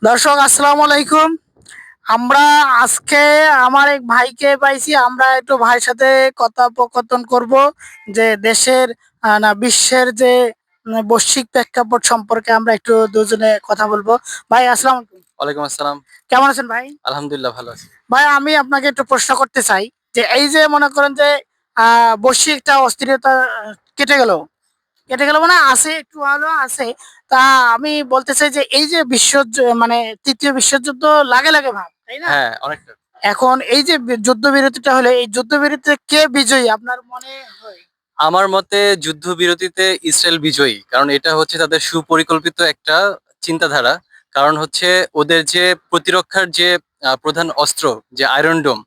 দর্শক আসসালামু আলাইকুম। আমরা আজকে আমার এক ভাইকে পাইছি। আমরা একটু ভাইয়ের সাথে কথোপকথন করব যে দেশের না বিশ্বের যে বৈশ্বিক প্রেক্ষাপট সম্পর্কে আমরা একটু দুজনে কথা বলবো। ভাই আসসালামু আলাইকুম। ওয়ালাইকুম আসসালাম। কেমন আছেন ভাই? আলহামদুলিল্লাহ ভালো আছি। ভাই আমি আপনাকে একটু প্রশ্ন করতে চাই যে এই যে মনে করেন যে বৈশ্বিক একটা অস্থিরতা কেটে গেল, মানে আছে, একটু হলেও আছে। তা আমি বলতে চাই যে এই যে মানে তৃতীয় বিশ্বযুদ্ধ লাগে লাগে ভাব, তাই না? হ্যাঁ, অনেকটা। এখন এই যে যুদ্ধবিরতিটা হলে এই যুদ্ধবিরতিতে কে বিজয়ী আপনার মনে হয়? আমার মতে যুদ্ধবিরতিতে ইসরায়েল বিজয়ী। কারণ এটা হচ্ছে তাদের সুপরিকল্পিত একটা চিন্তাধারা। কারণ হচ্ছে ওদের যে প্রতিরক্ষার যে প্রধান অস্ত্র যে আয়রন ডোম,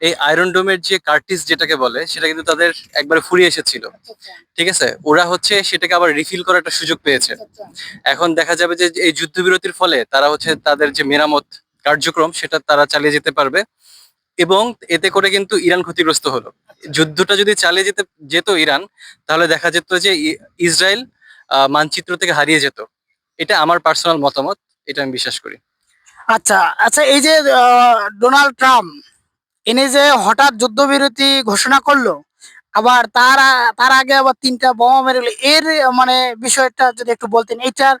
এই আয়রন ডোমের যে কার্টিজ যেটাকে বলে সেটা কিন্তু তাদের একবারে ফুরিয়ে এসেছিল। আচ্ছা আচ্ছা ঠিক আছে? ওরা হচ্ছে সেটাকে আবার রিফিল করার একটা সুযোগ পেয়েছে। আচ্ছা আচ্ছা। এখন দেখা যাবে যে এই যুদ্ধবিরতির ফলে তারা হচ্ছে তাদের যে মেরামত কার্যক্রম সেটা তারা চালিয়ে যেতে পারবে। এবং এতে করে কিন্তু ইরান ক্ষতিগ্রস্ত হলো। যুদ্ধটা যদি চালিয়ে যেত ইরান, তাহলে দেখা যেত যে ইসরায়েল মানচিত্র থেকে হারিয়ে যেত। এটা আমার পার্সোনাল মতামত। এটা আমি বিশ্বাস করি। আচ্ছা আচ্ছা, এই যে ডোনাল্ড ট্রাম্প ইনি যে হঠাৎ যুদ্ধবিরতি ঘোষণা করলো, আবার তার আগে আবার তিনটা বোমা মেরে গেলো, এর মানে বিষয়টা যদি একটু বলতেন এইটার।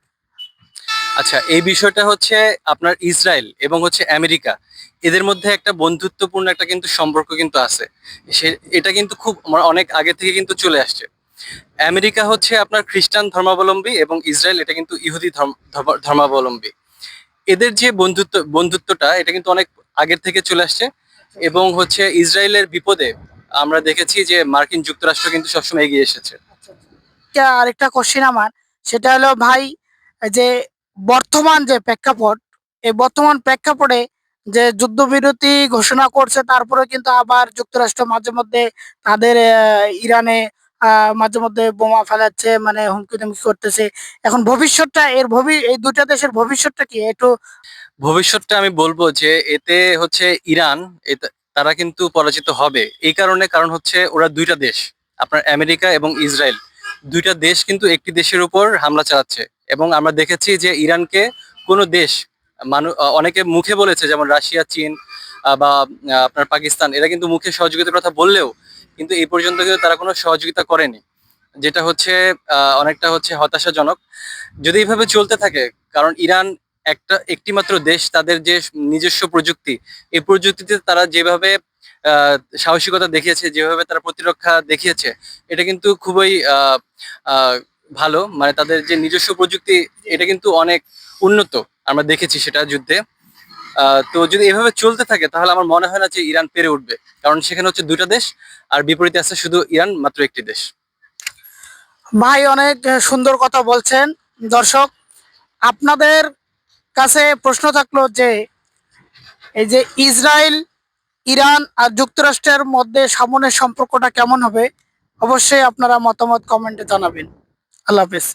আচ্ছা, এই বিষয়টা হচ্ছে আপনার ইসরায়েল এবং হচ্ছে আমেরিকা, এদের মধ্যে একটা বন্ধুত্বপূর্ণ একটা কিন্তু সম্পর্ক কিন্তু আছে। সে এটা কিন্তু খুব অনেক আগে থেকে কিন্তু চলে আসছে। আমেরিকা হচ্ছে আপনার খ্রিস্টান ধর্মাবলম্বী এবং ইসরায়েল এটা কিন্তু ইহুদি ধর্মাবলম্বী। এদের যে বন্ধুত্বটা এটা কিন্তু অনেক আগের থেকে চলে আসছে। এবং হচ্ছে ইসরায়েলের বিপদে আমরা দেখেছি যে মার্কিন যুক্তরাষ্ট্র কিন্তু সবসময় এগিয়ে এসেছে। আরেকটা কোশ্চেন আমার, সেটা হলো ভাই, যে বর্তমান যে প্রেক্ষাপট, এই বর্তমান প্রেক্ষাপটে যে যুদ্ধবিরতি ঘোষণা করছে, তারপরে কিন্তু আবার যুক্তরাষ্ট্র মাঝে মধ্যে তাদের ইরানে মাঝে মধ্যে বোমা ফেলাচ্ছে, মানে হুমকি ধমকি করতেছে। এখন ভবিষ্যৎটা এই দুইটা দেশের ভবিষ্যৎটা কি একটু। ভবিষ্যৎটা আমি বলবো যে এতে হচ্ছে ইরান, তারা কিন্তু পরাজিত হবে। এই কারণ হচ্ছে ওরা দুইটা দেশ, আপনার আমেরিকা এবং ইসরায়েল, দুইটা দেশ কিন্তু একটি দেশের উপর হামলা চালাচ্ছে। এবং আমরা দেখেছি যে ইরানকে কোনো দেশ অনেকে মুখে বলেছে, যেমন রাশিয়া, চীন বা আপনার পাকিস্তান, এরা কিন্তু মুখে সহযোগিতার কথা বললেও কিন্তু এই পর্যন্ত কিন্তু তারা কোনো সহযোগিতা করেনি। যেটা হচ্ছে অনেকটা হচ্ছে হতাশাজনক যদি এইভাবে চলতে থাকে। কারণ ইরান একটি মাত্র দেশ, তাদের যে নিজস্ব প্রযুক্তি, এই প্রযুক্তিতে তারা যেভাবে সাহসিকতা দেখিয়েছে, যেভাবে তারা প্রতিরক্ষা দেখিয়েছে, এটা কিন্তু খুবই আহ, ভালো। মানে তাদের যে নিজস্ব প্রযুক্তি, এটা কিন্তু অনেক উন্নত। আমরা দেখেছি সেটা যুদ্ধে। তো যদি এভাবে চলতে থাকে তাহলে আমার মনে হয় না যে ইরান পেরে উঠবে। কারণ সেখানে হচ্ছে দুইটা দেশ, আর বিপরীতে আছে শুধু ইরান মাত্র একটি দেশ। ভাই অনেক সুন্দর কথা বলছেন। দর্শক, আপনাদের কাছে প্রশ্ন থাকলো যে এই যে ইসরায়েল, ইরান আর যুক্তরাষ্ট্রের মধ্যে সামনের সম্পর্কটা কেমন হবে, অবশ্যই আপনারা মতামত কমেন্টে জানাবেন। আল্লাহ হাফেজ।